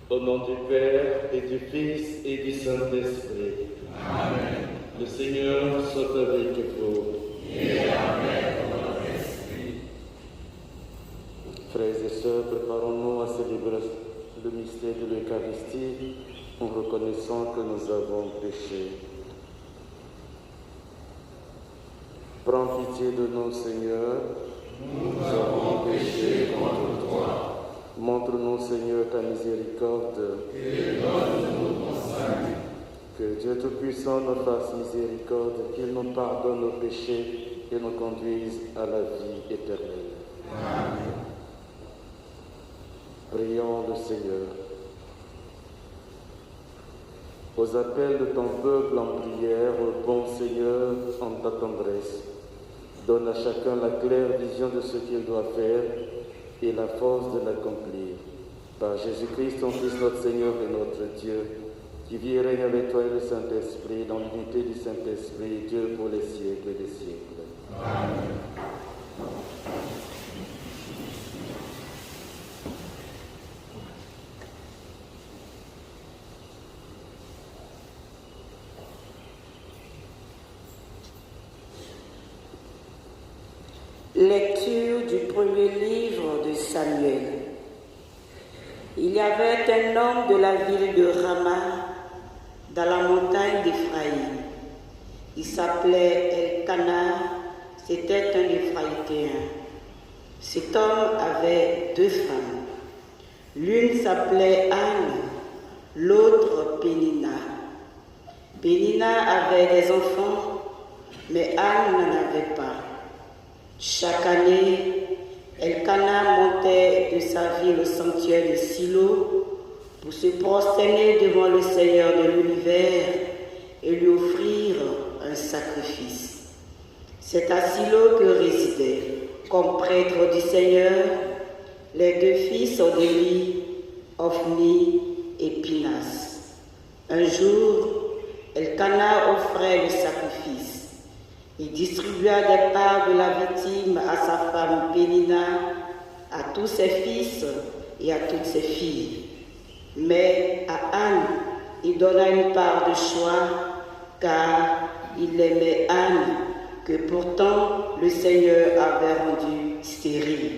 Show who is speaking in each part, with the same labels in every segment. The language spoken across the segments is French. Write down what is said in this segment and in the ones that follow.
Speaker 1: Au nom du Père et du Fils et du Saint-Esprit.
Speaker 2: Amen.
Speaker 1: Le Seigneur soit avec vous.
Speaker 2: Et avec votre esprit.
Speaker 1: Frères et sœurs, préparons-nous à célébrer le mystère de l'Eucharistie en reconnaissant que nous avons péché. Prends pitié de nous, Seigneur.
Speaker 2: Nous avons péché contre toi.
Speaker 1: Montre-nous, Seigneur, ta miséricorde.
Speaker 2: Et donne-nous ton salut.
Speaker 1: Que Dieu Tout-Puissant nous fasse miséricorde, qu'il nous pardonne nos péchés et nous conduise à la vie éternelle.
Speaker 2: Amen.
Speaker 1: Prions le Seigneur. Aux appels de ton peuple en prière, bon Seigneur, en ta tendresse, donne à chacun la claire vision de ce qu'il doit faire et la force de l'accomplir. Par Jésus-Christ, ton Fils, notre Seigneur et notre Dieu, qui vit et règne avec toi et le Saint-Esprit, dans l'unité du Saint-Esprit, Dieu pour les siècles des siècles.
Speaker 2: Amen.
Speaker 3: Lecture du premier livre de Samuel. Il y avait un homme de la ville de Rama, dans la montagne d'Éphraïm. Il s'appelait Elkana, c'était un Éphraïtien. Cet homme avait 2 femmes. L'une s'appelait Anne, l'autre Pénina. Pénina avait des enfants, mais Anne n'en avait pas. Chaque année, Elkana montait de sa ville au sanctuaire de Silo pour se prosterner devant le Seigneur de l'univers et lui offrir un sacrifice. C'est à Silo que résidaient, comme prêtres du Seigneur, les 2 fils d'Élie, Ophni et Pinas. Un jour, Elkana offrait le sacrifice. Il distribua des parts de la victime à sa femme Pénina, à tous ses fils et à toutes ses filles. Mais à Anne, il donna une part de choix, car il aimait Anne, que pourtant le Seigneur avait rendue stérile.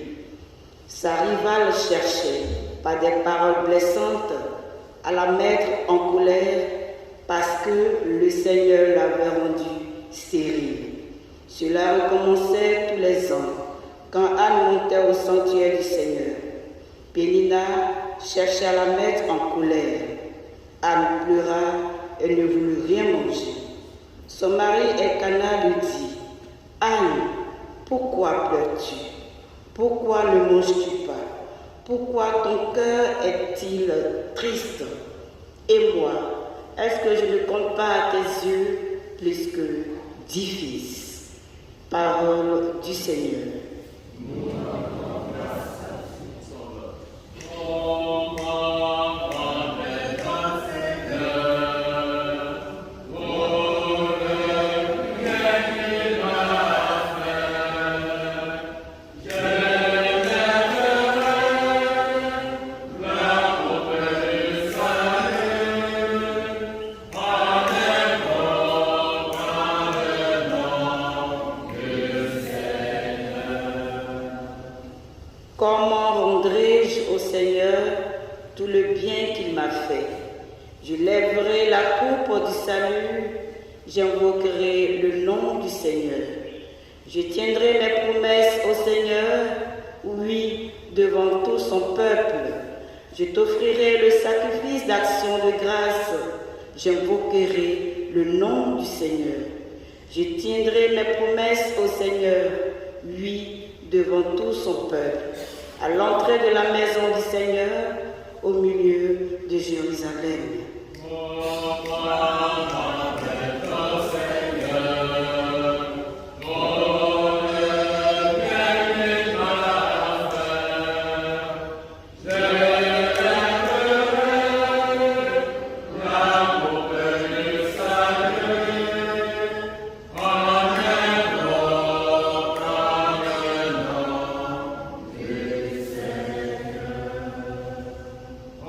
Speaker 3: Sa rivale cherchait, par des paroles blessantes, à la mettre en colère, parce que le Seigneur l'avait rendue stérile. Cela recommençait tous les ans, quand Anne montait au sanctuaire du Seigneur. Pénina cherchait à la mettre en colère. Anne pleura et ne voulut rien manger. Son mari Elkana lui dit: Anne, pourquoi pleures-tu? Pourquoi ne manges-tu pas? Pourquoi ton cœur est-il triste? Et moi, est-ce que je ne compte pas à tes yeux plus que 10 fils? Parole du Seigneur. Comment rendrai-je au Seigneur tout le bien qu'il m'a fait? Je lèverai la coupe du salut, j'invoquerai le nom du Seigneur. Je tiendrai mes promesses au Seigneur, oui, devant tout son peuple. Je t'offrirai le sacrifice d'action de grâce, j'invoquerai le nom du Seigneur. Je tiendrai mes promesses au Seigneur, oui, devant tout son peuple, à l'entrée de la maison du Seigneur, au milieu de Jérusalem.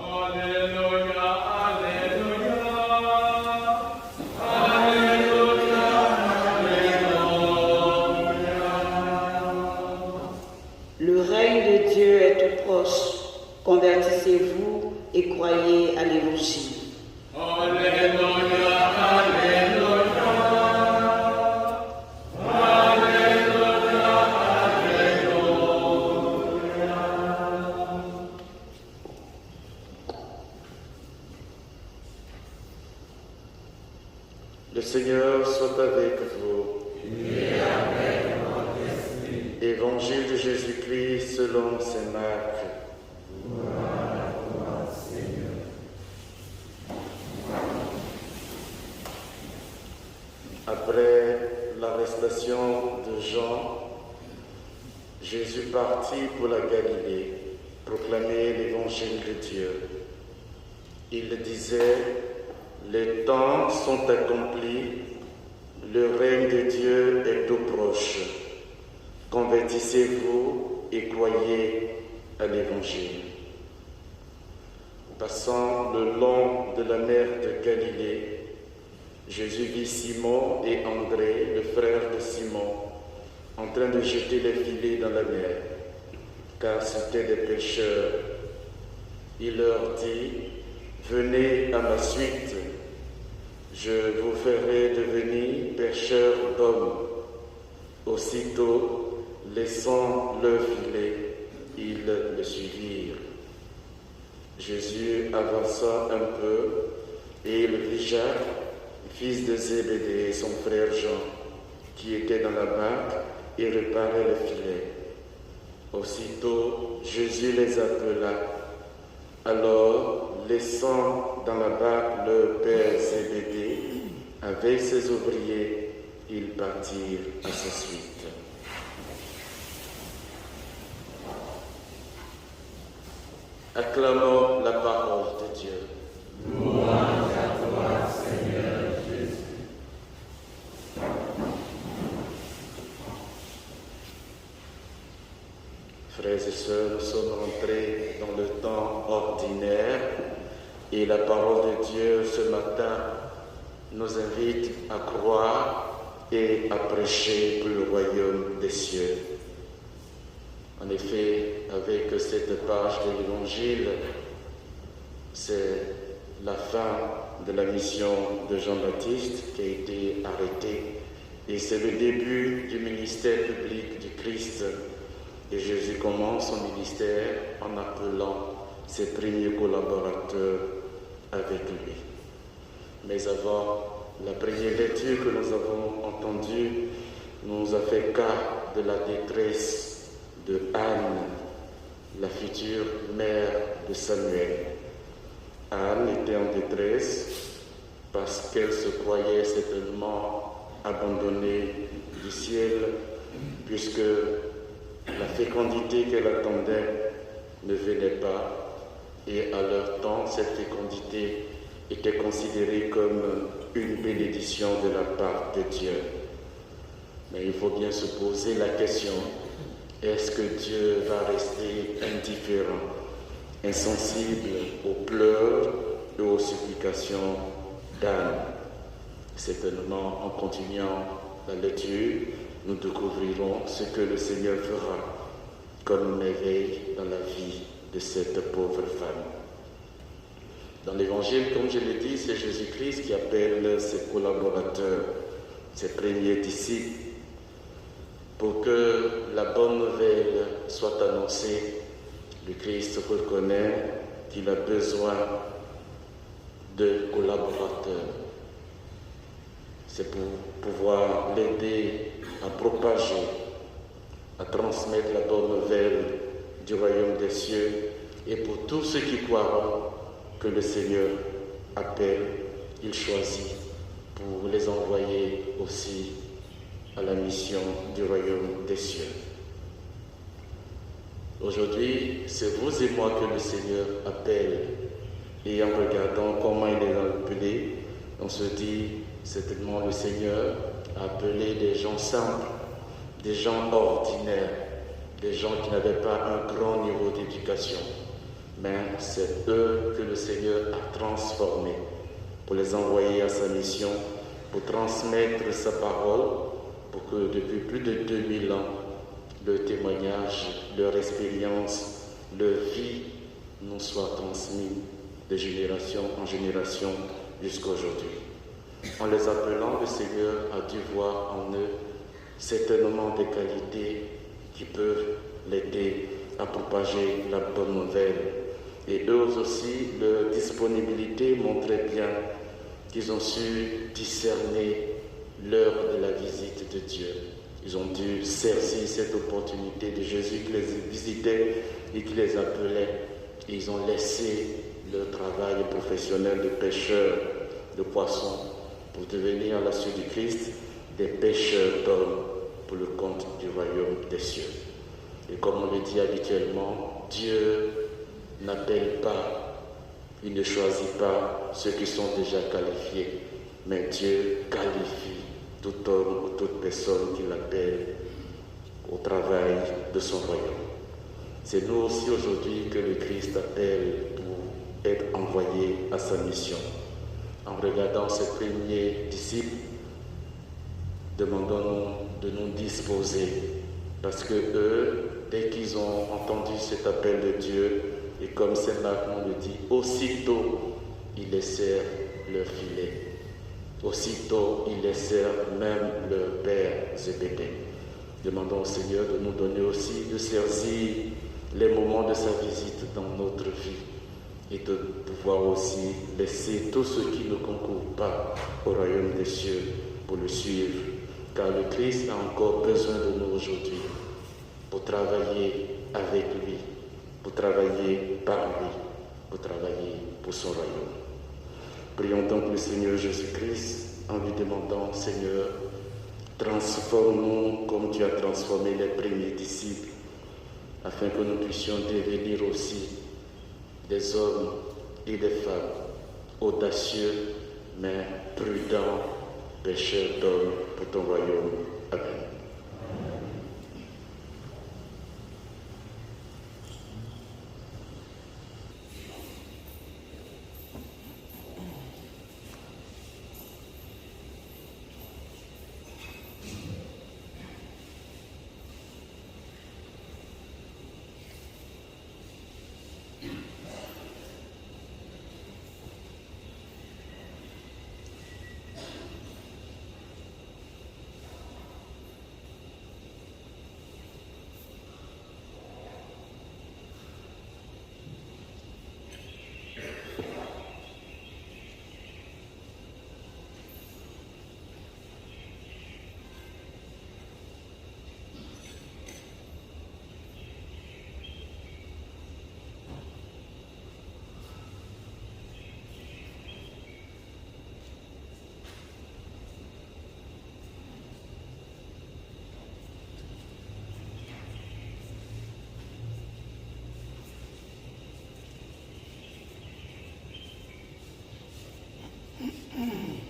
Speaker 2: Amen.
Speaker 3: croyez à l'Évangile.
Speaker 2: Alléluia, Alléluia. Alléluia, Alléluia.
Speaker 1: Le Seigneur soit avec vous.
Speaker 2: Et avec votre esprit.
Speaker 1: Évangile de Jésus-Christ selon saint Marc. Après l'arrestation de Jean, Jésus partit pour la Galilée, proclamer l'évangile de Dieu. Il disait, les temps sont accomplis, le règne de Dieu est tout proche. Convertissez-vous et croyez à l'évangile. Passant le long de la mer de Galilée, Jésus vit Simon et André, le frère de Simon, en train de jeter les filets dans la mer, car c'étaient des pêcheurs. Il leur dit, « Venez à ma suite, je vous ferai devenir pêcheurs d'hommes. » Aussitôt, laissant leur filet, ils le suivirent. Jésus avança un peu et il vit Jacques, fils de Zébédée, et son frère Jean, qui étaient dans la barque et réparaient le filet. Aussitôt, Jésus les appela. Alors, laissant dans la barque leur père Zébédée, avec ses ouvriers, ils partirent à sa suite. Acclamons la parole de Dieu.
Speaker 2: Louange à toi, Seigneur Jésus.
Speaker 1: Frères et sœurs, nous sommes rentrés dans le temps ordinaire et la parole de Dieu ce matin nous invite à croire et à prêcher pour le royaume des cieux. En effet, avec cette page de l'Évangile, c'est la fin de la mission de Jean-Baptiste qui a été arrêtée et c'est le début du ministère public du Christ. Et Jésus commence son ministère en appelant ses premiers collaborateurs avec lui. Mais avant, la première lecture que nous avons entendue nous a fait cas de la détresse de Anne, la future mère de Samuel. Anne était en détresse parce qu'elle se croyait certainement abandonnée du ciel, puisque la fécondité qu'elle attendait ne venait pas, et à leur temps, cette fécondité était considérée comme une bénédiction de la part de Dieu. Mais il faut bien se poser la question, est-ce que Dieu va rester indifférent, insensible aux pleurs et aux supplications d'Anne? Certainement, en continuant la lecture, nous découvrirons ce que le Seigneur fera comme un éveil dans la vie de cette pauvre femme. Dans l'Évangile, comme je l'ai dit, c'est Jésus-Christ qui appelle ses collaborateurs, ses premiers disciples, pour que la bonne nouvelle soit annoncée. Le Christ reconnaît qu'il a besoin de collaborateurs. C'est pour pouvoir l'aider à propager, à transmettre la bonne nouvelle du royaume des cieux, et pour tous ceux qui croiront que le Seigneur appelle, il choisit pour les envoyer aussi à la mission du royaume des cieux. Aujourd'hui, c'est vous et moi que le Seigneur appelle, et en regardant comment il est appelé, on se dit, certainement le Seigneur a appelé des gens simples, des gens ordinaires, des gens qui n'avaient pas un grand niveau d'éducation. Mais c'est eux que le Seigneur a transformés pour les envoyer à sa mission, pour transmettre sa parole, pour que depuis plus de 2000 ans, leur témoignage, leur expérience, leur vie nous soient transmis de génération en génération jusqu'à aujourd'hui. En les appelant, le Seigneur a dû voir en eux certainement des qualités qui peuvent l'aider à propager la bonne nouvelle. Et eux aussi, leur disponibilité montrait bien qu'ils ont su discerner l'heure de la visite de Dieu. Ils ont dû saisir cette opportunité de Jésus qui les visitait et qui les appelait. Et ils ont laissé leur travail professionnel de pêcheurs de poissons pour devenir à la suite du Christ des pêcheurs d'hommes pour le compte du royaume des cieux. Et comme on le dit habituellement, Dieu n'appelle pas, il ne choisit pas ceux qui sont déjà qualifiés, mais Dieu qualifie tout homme ou toute personne qu'il appelle au travail de son royaume. C'est nous aussi aujourd'hui que le Christ appelle pour être envoyé à sa mission. En regardant ses premiers disciples, demandons-nous de nous disposer, parce que eux, dès qu'ils ont entendu cet appel de Dieu, et comme Saint Marc nous le dit, aussitôt ils laissèrent leur filet. Aussitôt ils laissèrent même leur père Zébédée. Demandons au Seigneur de nous donner aussi de saisir les moments de sa visite dans notre vie et de pouvoir aussi laisser tous ceux qui ne concourent pas au royaume des cieux pour le suivre. Car le Christ a encore besoin de nous aujourd'hui pour travailler avec lui, pour travailler par lui, pour travailler pour son royaume. Prions donc le Seigneur Jésus-Christ en lui demandant, Seigneur, transforme-nous comme tu as transformé les premiers disciples, afin que nous puissions devenir aussi des hommes et des femmes audacieux, mais prudents, pécheurs d'hommes pour ton royaume. Amen.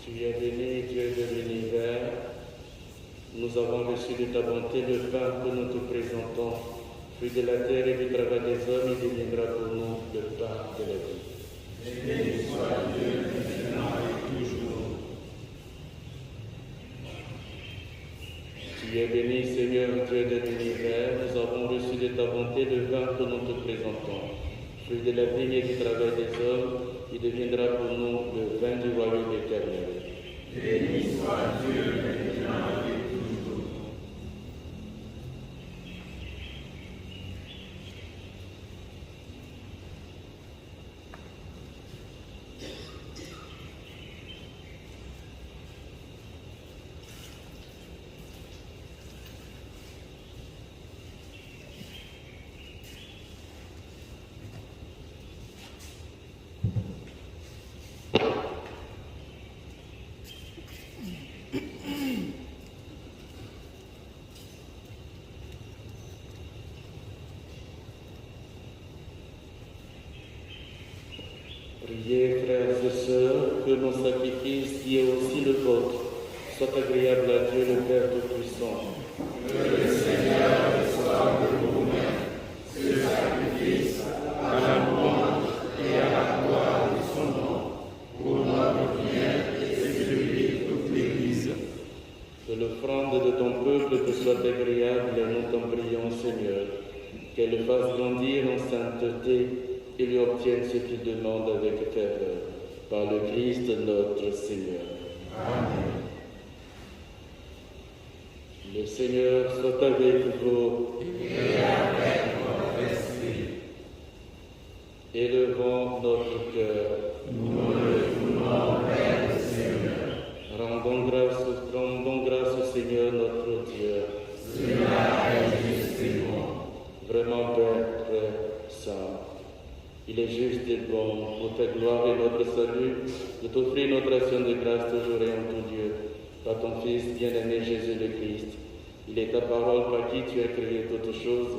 Speaker 1: Tu es béni, Dieu de l'univers. Nous avons reçu de ta bonté le pain que nous te présentons. Fruit de la terre et du travail des hommes, il deviendra pour nous le pain de la vie.
Speaker 2: Béni soit Dieu, maintenant et toujours.
Speaker 1: Tu es béni, Seigneur, Dieu de l'univers. Nous avons reçu de ta bonté le pain que nous te présentons. Fruit de la vigne et du travail des hommes, il deviendra pour nous le vin du royaume éternel.
Speaker 2: Béni soit Dieu, maintenant et toujours.
Speaker 1: Priez, frères et sœurs, que nos sacrifices, qui est aussi le vôtre, soient agréables à Dieu le Père Tout-Puissant.
Speaker 2: Que le Seigneur reçoive de vous-même ce sacrifice à la louange et à la gloire de son nom, pour notre bien et celui de toute l'Église.
Speaker 1: Que l'offrande de ton peuple te soit agréable et nous t'en prions, Seigneur, qu'elle fasse grandir en sainteté et lui obtienne ce qu'il demande avec ferveur. Par le Christ notre Seigneur.
Speaker 2: Amen.
Speaker 1: Le Seigneur soit avec vous.
Speaker 2: Et avec votre esprit.
Speaker 1: Élevons notre cœur.
Speaker 2: Nous le voulons vers le Seigneur.
Speaker 1: Rendons grâce au Seigneur notre Dieu.
Speaker 2: Cela est juste et bon.
Speaker 1: Vraiment, Père, très saint. Il est juste et bon, pour ta gloire et notre salut, de t'offrir notre action de grâce toujours et en tout lieu, par ton Fils bien-aimé Jésus le Christ. Il est ta parole par qui tu as créé toutes choses.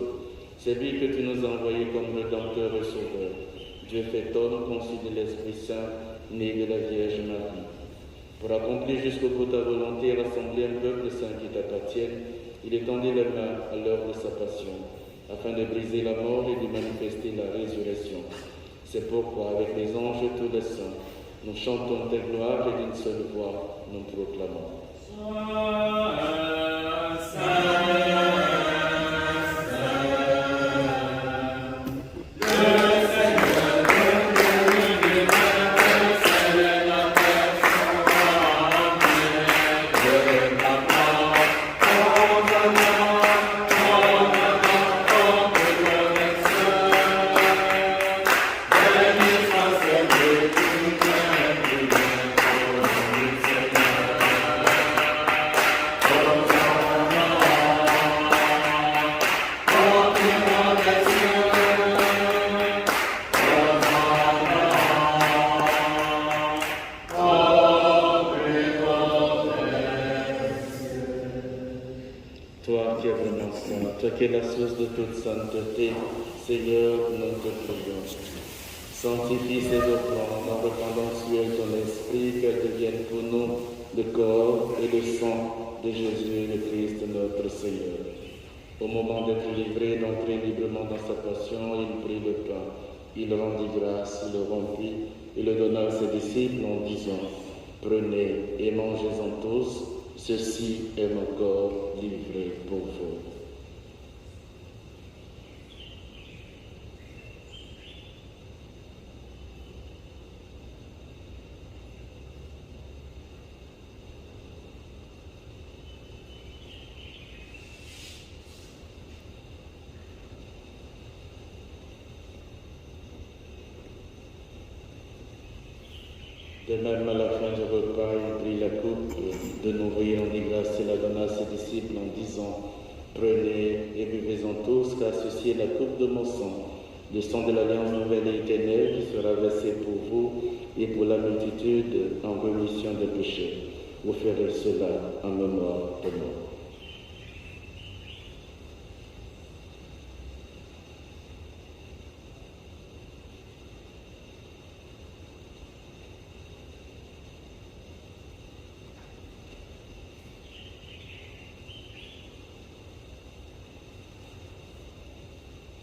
Speaker 1: C'est lui que tu nous as envoyé comme rédempteur et sauveur. Dieu fait homme, conçu de l'Esprit Saint, né de la Vierge Marie. Pour accomplir jusqu'au bout ta volonté et rassembler un peuple saint qui t'appartienne, il étendit les mains à l'heure de sa passion, afin de briser la mort et de manifester la résurrection. C'est pourquoi, avec les anges et tous les saints, nous chantons ta gloire et d'une seule voix, nous proclamons. Toi qui es la source de toute sainteté, Seigneur, nous te prions. Sanctifie ces offrandes en répandant sur elles ton esprit, qu'elles deviennent pour nous le corps et le sang de Jésus le Christ, notre Seigneur. Au moment d'être livré, d'entrer librement dans sa passion, il prit le pain. Il rendit grâce, il le rompit et le donna à ses disciples en disant: Prenez et mangez-en tous, ceci est mon corps livré pour vous. De même, à la fin du repas, il prit la coupe, de nouveau il rendit grâce et la donna à ses disciples en disant: Prenez et buvez-en tous, car ceci est la coupe de mon sang, le sang de l'alliance nouvelle et éternelle qui sera versé pour vous et pour la multitude en rémission des péchés. Vous ferez cela en mémoire de moi.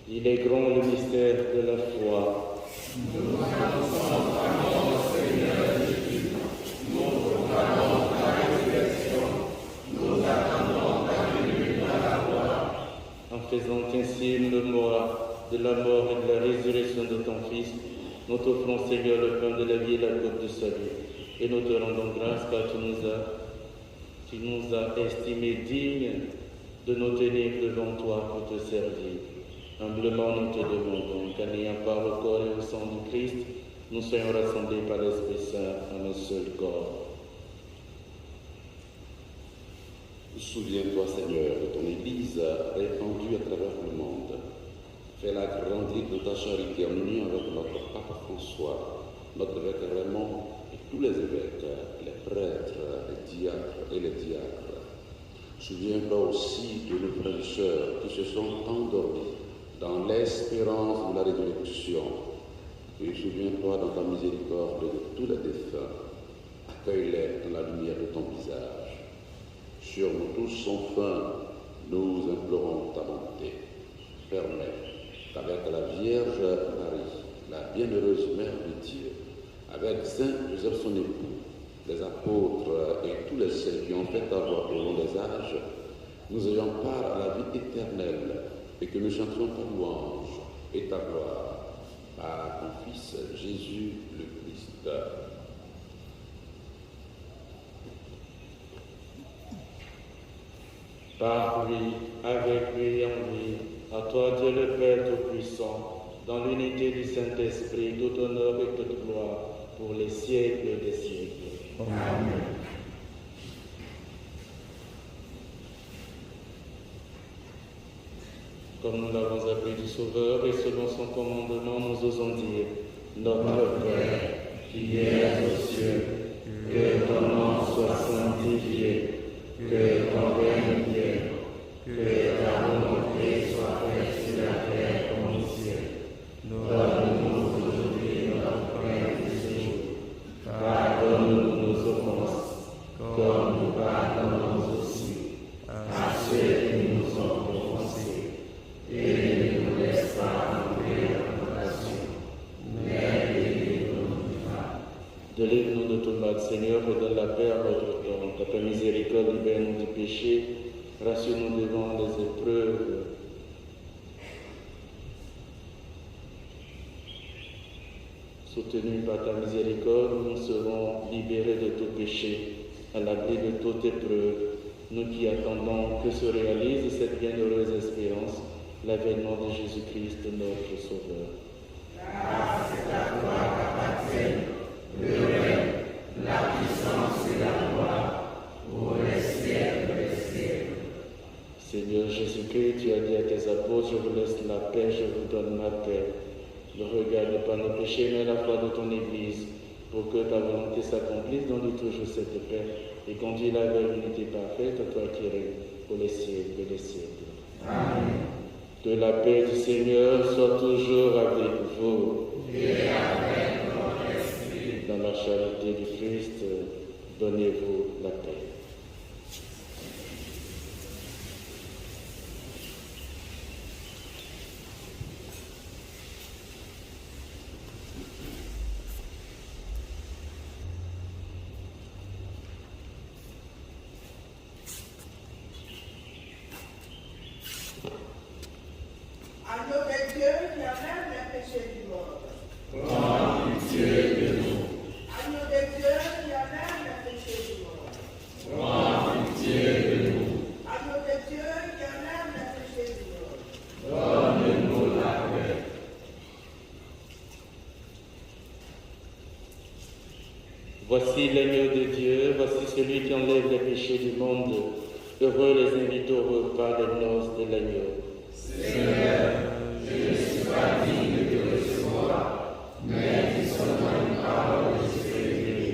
Speaker 1: Il est grand le mystère de la foi.
Speaker 2: Nous proclamons au Seigneur Jésus, nous proclamons ta résurrection, nous attendons ta venue dans la gloire.
Speaker 1: En faisant ainsi une mémoire de la mort et de la résurrection de ton Fils, nous t'offrons, Seigneur, le pain de la vie et la coupe du salut, et nous te rendons grâce car tu nous as estimés dignes de nous tenir devant toi pour te servir. Humblement, nous te demandons qu'en ayant part au corps et au sang du Christ, nous soyons rassemblés par l'Esprit Saint en un seul corps.
Speaker 4: Souviens-toi, Seigneur, de ton Église répandue à travers le monde. Fais-la grandir de ta charité en union avec notre Papa François, notre évêque Raymond et tous les évêques, les prêtres, les diacres et les diacres. Souviens-toi aussi de nos frères et sœurs qui se sont endormis dans l'espérance de la résurrection. Et souviens-toi dans ta miséricorde de tous les défunts. Accueille-les dans la lumière de ton visage. Sur nous tous, enfin, nous implorons ta bonté. Permets qu'avec la Vierge Marie, la bienheureuse Mère de Dieu, avec Saint Joseph son époux, les apôtres et tous les saints qui ont fait ta voix au long des âges, nous ayons part à la vie éternelle et que nous chantions ta louange et ta gloire par ton Fils Jésus le Christ.
Speaker 1: Par lui, avec lui et en lui, à toi Dieu le Père Tout-Puissant, dans l'unité du Saint-Esprit, tout honneur et toute gloire, pour les siècles des siècles.
Speaker 2: Amen.
Speaker 1: Comme nous l'avons appris du Sauveur et selon son commandement, nous osons dire: Notre Père, qui es aux cieux, que ton nom soit sanctifié, que ton règne vienne, que ta volonté soit faite sur la terre comme au ciel. Donne-nous aujourd'hui notre pain de ce jour. Pardonne-nous nos offenses, comme nous pardonnons aussi à ceux qui nous ont offensés. Et ne nous laisse pas entrer en tentation, mais délivre-nous du mal. Délivre-nous de tout mal, Seigneur, et donne la paix à votre cœur. Ta miséricorde libère-nous du péché, rassure-nous devant les épreuves. Soutenus par ta miséricorde, nous serons libérés de tout péché, à l'abri de toute épreuve. Nous qui attendons que se réalise cette bienheureuse espérance, l'avènement de Jésus-Christ, notre Sauveur.
Speaker 2: Grâce à toi qu'appartiennent le règne, la puissance et la gloire, pour les siècles des siècles.
Speaker 1: Seigneur Jésus-Christ, tu as dit à tes apôtres: je vous laisse la paix, je vous donne ma paix. Ne regarde pas nos péchés, mais la foi de ton Église, pour que ta volonté s'accomplisse, donne toujours cette paix, et conduis-la vers l'unité parfaite, à toi qui règnes pour les siècles des siècles.
Speaker 2: Amen.
Speaker 1: Que la paix du Seigneur soit toujours avec vous.
Speaker 2: Et avec votre esprit.
Speaker 1: Dans la charité du Christ, donnez-vous la paix.
Speaker 5: Agneau de Dieu qui enlève les péchés du monde.
Speaker 2: Prends pitié de nous.
Speaker 5: Agneau de Dieu qui enlève les péchés du monde.
Speaker 2: Prends pitié de nous.
Speaker 5: Agneau de Dieu qui enlève les péchés du monde.
Speaker 2: Donne-nous la paix.
Speaker 1: Voici l'agneau de Dieu, voici celui qui enlève les péchés du monde. Heureux les invités au repas des noces de l'agneau.
Speaker 2: Seigneur, je ne suis pas digne de te recevoir, mais dis seulement une parole et je serai guéri.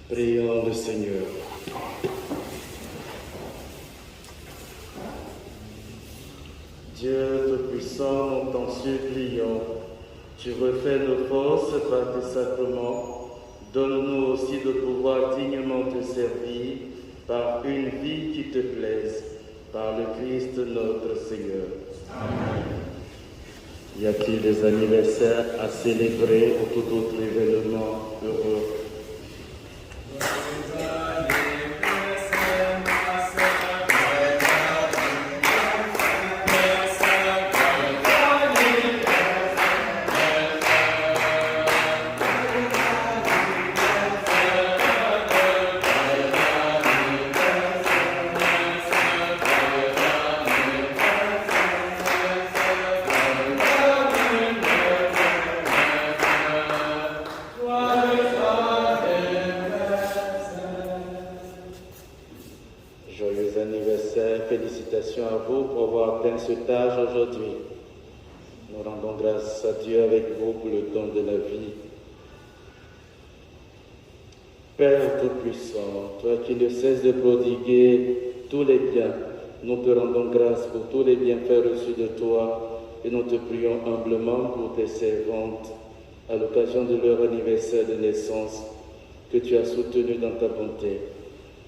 Speaker 1: Prions le Seigneur. Dieu Tout-Puissant, nous t'en supplions, tu refais nos forces par tes sacrements, donne-nous aussi de pouvoir dignement te servir par une vie qui te plaise, par le Christ notre Seigneur. Amen. Y a-t-il des anniversaires à célébrer ou tout autre événement heureux? Félicitations à vous pour avoir atteint cet âge aujourd'hui. Nous rendons grâce à Dieu avec vous pour le don de la vie. Père Tout-Puissant, toi qui ne cesses de prodiguer tous les biens, nous te rendons grâce pour tous les bienfaits reçus de toi et nous te prions humblement pour tes servantes à l'occasion de leur anniversaire de naissance que tu as soutenu dans ta bonté.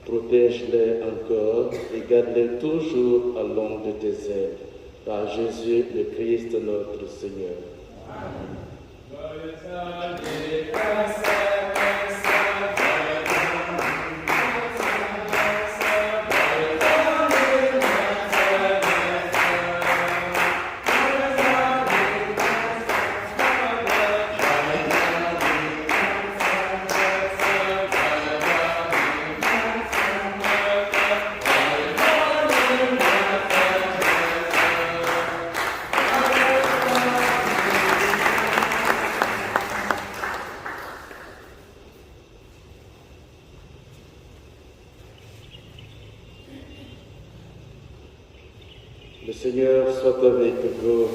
Speaker 1: Protège-les encore et garde-les toujours à l'ombre de tes ailes. Par Jésus le Christ notre Seigneur. Amen. Le Seigneur soit avec vous.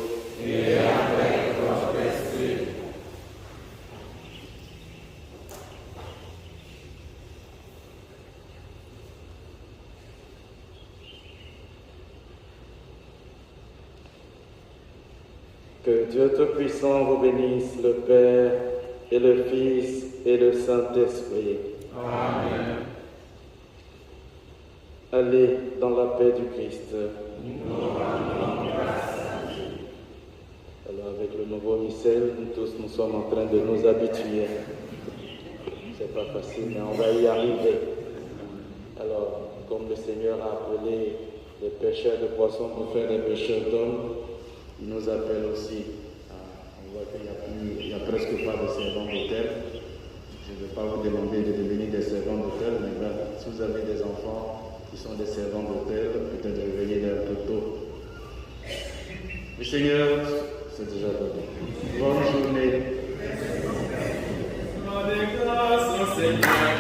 Speaker 2: Et avec votre esprit.
Speaker 1: Que Dieu Tout-Puissant vous bénisse, le Père et le Fils et le Saint-Esprit.
Speaker 2: Amen.
Speaker 1: Allez dans la paix du Christ. Alors avec le nouveau missel, nous sommes en train de nous habituer. C'est pas facile, mais on va y arriver. Alors, comme le Seigneur a appelé les pêcheurs de poissons pour faire des pêcheurs d'hommes, il nous appelle aussi. On voit qu'il n'y a presque pas de servants d'hôtel. Je ne vais pas vous demander de devenir des servants d'hôtel, mais ben, si vous avez des enfants qui sont des servants d'hôtel, peut-être réveiller un peu tôt. Le Seigneur, c'est déjà donné. Bonne journée.
Speaker 2: Seigneur.